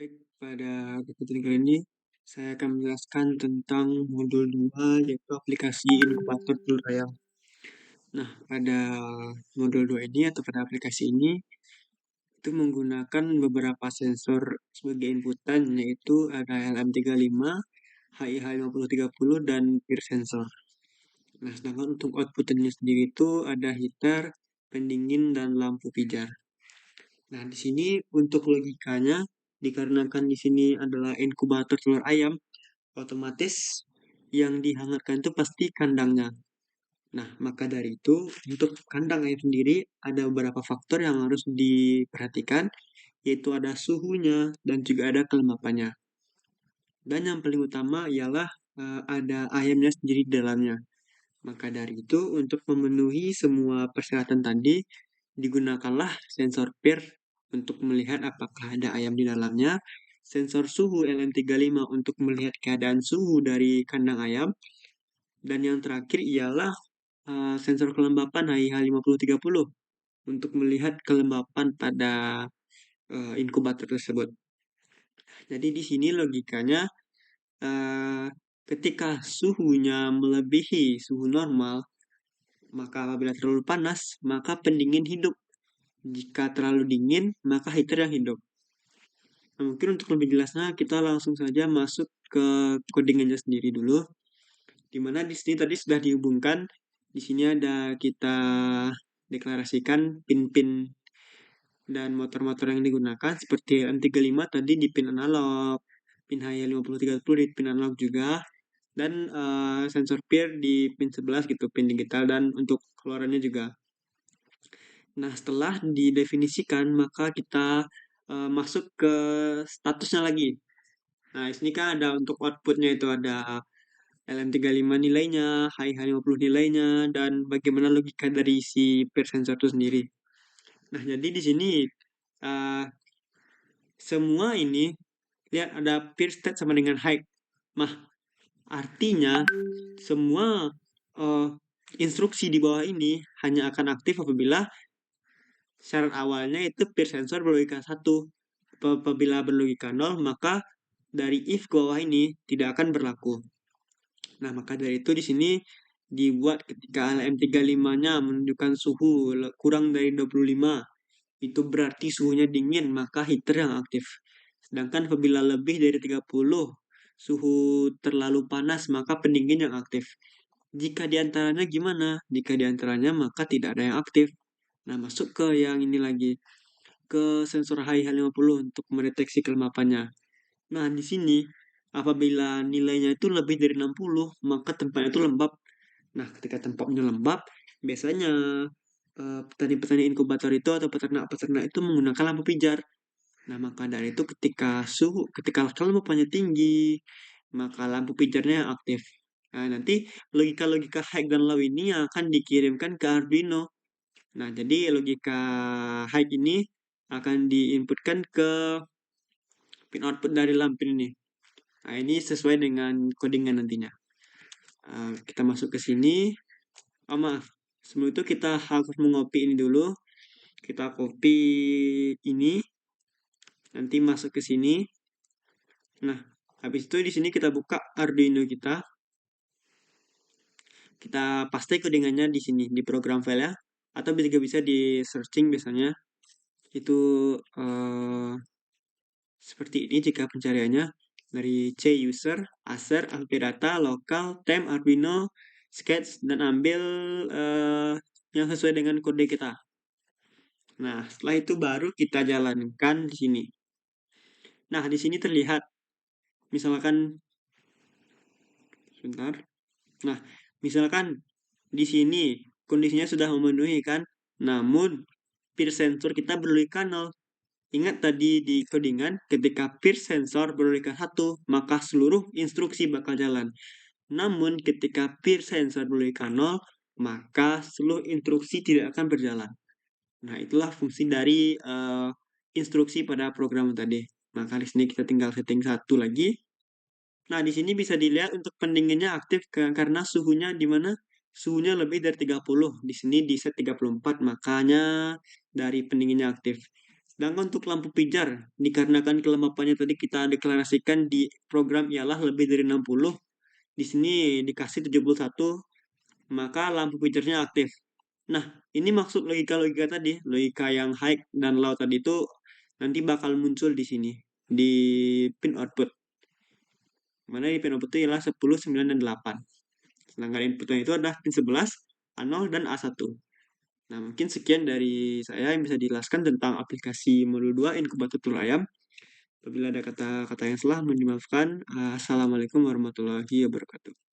Baik, pada kesempatan kali ini saya akan menjelaskan tentang modul 2 yaitu aplikasi inkubator telur ayam. Nah, pada modul 2 ini atau pada aplikasi ini itu menggunakan beberapa sensor sebagai inputan yaitu ada LM35, HIH5030 dan PIR sensor. Nah, sedangkan untuk outputnya sendiri itu ada heater, pendingin dan lampu pijar. Nah, di sini untuk logikanya dikarenakan di sini adalah inkubator telur ayam, otomatis yang dihangatkan itu pasti kandangnya. Nah, maka dari itu untuk kandang ayam sendiri ada beberapa faktor yang harus diperhatikan, yaitu ada suhunya dan juga ada kelembapannya. Dan yang paling utama ialah ada ayamnya sendiri di dalamnya. Maka dari itu untuk memenuhi semua persyaratan tadi digunakanlah sensor PIR untuk melihat apakah ada ayam di dalamnya, sensor suhu LM35 untuk melihat keadaan suhu dari kandang ayam, dan yang terakhir ialah sensor kelembapan HIH5030 untuk melihat kelembapan pada inkubator tersebut. Jadi di sini logikanya uh, ketika suhunya melebihi suhu normal, maka apabila terlalu panas, maka pendingin hidup. Jika terlalu dingin, maka heater yang hidup. Nah, mungkin untuk lebih jelasnya kita langsung saja masuk ke codingannya sendiri dulu. Dimana di sini tadi sudah dihubungkan. Di sini ada kita deklarasikan pin-pin dan motor-motor yang digunakan seperti M35 tadi di pin analog, pin HY5030 di pin analog juga, dan sensor PIR di pin 11 gitu, pin digital, dan untuk keluarannya juga. Nah, setelah didefinisikan, maka kita masuk ke statusnya lagi. Nah, di sini kan ada untuk outputnya itu ada LM35 nilainya, HIH50 nilainya, dan bagaimana logika dari si PIR sensor itu sendiri. Nah, jadi di sini uh, semua ini, lihat ada PIR state sama dengan height. Nah, artinya semua uh, instruksi di bawah ini hanya akan aktif apabila syarat awalnya itu PIR sensor berlogika 1. Apabila berlogika 0, maka dari if ke bawah ini tidak akan berlaku. Nah, maka dari itu di sini dibuat ketika LM35-nya menunjukkan suhu kurang dari 25, itu berarti suhunya dingin, maka heater yang aktif. Sedangkan apabila lebih dari 30, suhu terlalu panas, maka pendingin yang aktif. Jika diantaranya gimana? Jika diantaranya maka tidak ada yang aktif. Nah, masuk ke yang ini lagi, ke sensor HIH50 untuk mendeteksi kelembapannya. Nah, di sini apabila nilainya itu lebih dari 60, maka tempatnya itu lembab. Nah, ketika tempatnya lembab, biasanya petani-petani inkubator itu atau peternak-peternak itu menggunakan lampu pijar. Nah, maka dari itu ketika kelembapannya tinggi, maka lampu pijarnya yang aktif. Nah, nanti logika-logika high dan low ini yang akan dikirimkan ke Arduino. Nah, jadi logika high ini akan diinputkan ke pin output dari lampu ini. Nah, ini sesuai dengan codingan nantinya. Kita masuk ke sini. Oh, maaf. Sebelum itu kita harus mengopi ini dulu. Kita copy ini. Nanti masuk ke sini. Nah, habis itu di sini kita buka Arduino kita. Kita paste codingannya di sini, di program file ya. Atau juga bisa di searching biasanya. Itu seperti ini jika pencariannya. Dari C user, Acer, Ampedata, Lokal, Temp, Arduino, Sketch, dan ambil yang sesuai dengan kode kita. Nah, setelah itu baru kita jalankan di sini. Nah, di sini terlihat, misalkan, sebentar. Nah, misalkan di sini kondisinya sudah memenuhi kan, namun PIR sensor kita berlogika 0. Ingat tadi di codingan, ketika PIR sensor berlogika 1, maka seluruh instruksi bakal jalan. Namun ketika PIR sensor berlogika 0, maka seluruh instruksi tidak akan berjalan. Nah, itulah fungsi dari instruksi pada program tadi. Maka di sini kita tinggal setting satu lagi. Nah, di sini bisa dilihat untuk pendinginnya aktif karena suhunya di mana? Suhunya lebih dari 30. Di sini di set 34, makanya dari pendinginnya aktif. Sedangkan untuk lampu pijar, dikarenakan kelemapannya tadi kita deklarasikan di program ialah lebih dari 60, di sini dikasih 71, maka lampu pijarnya aktif. Nah, ini maksud logika-logika tadi, logika yang high dan low tadi itu nanti bakal muncul di sini, di pin output. Mana di pin output itu ialah 10, 9, dan 8. Sedangkan inputnya itu adalah pin 11, A0, dan A1. Nah, mungkin sekian dari saya yang bisa dijelaskan tentang aplikasi modul 2 inkubator telur ayam. Apabila ada kata-kata yang salah, mohon dimaafkan. Assalamualaikum warahmatullahi wabarakatuh.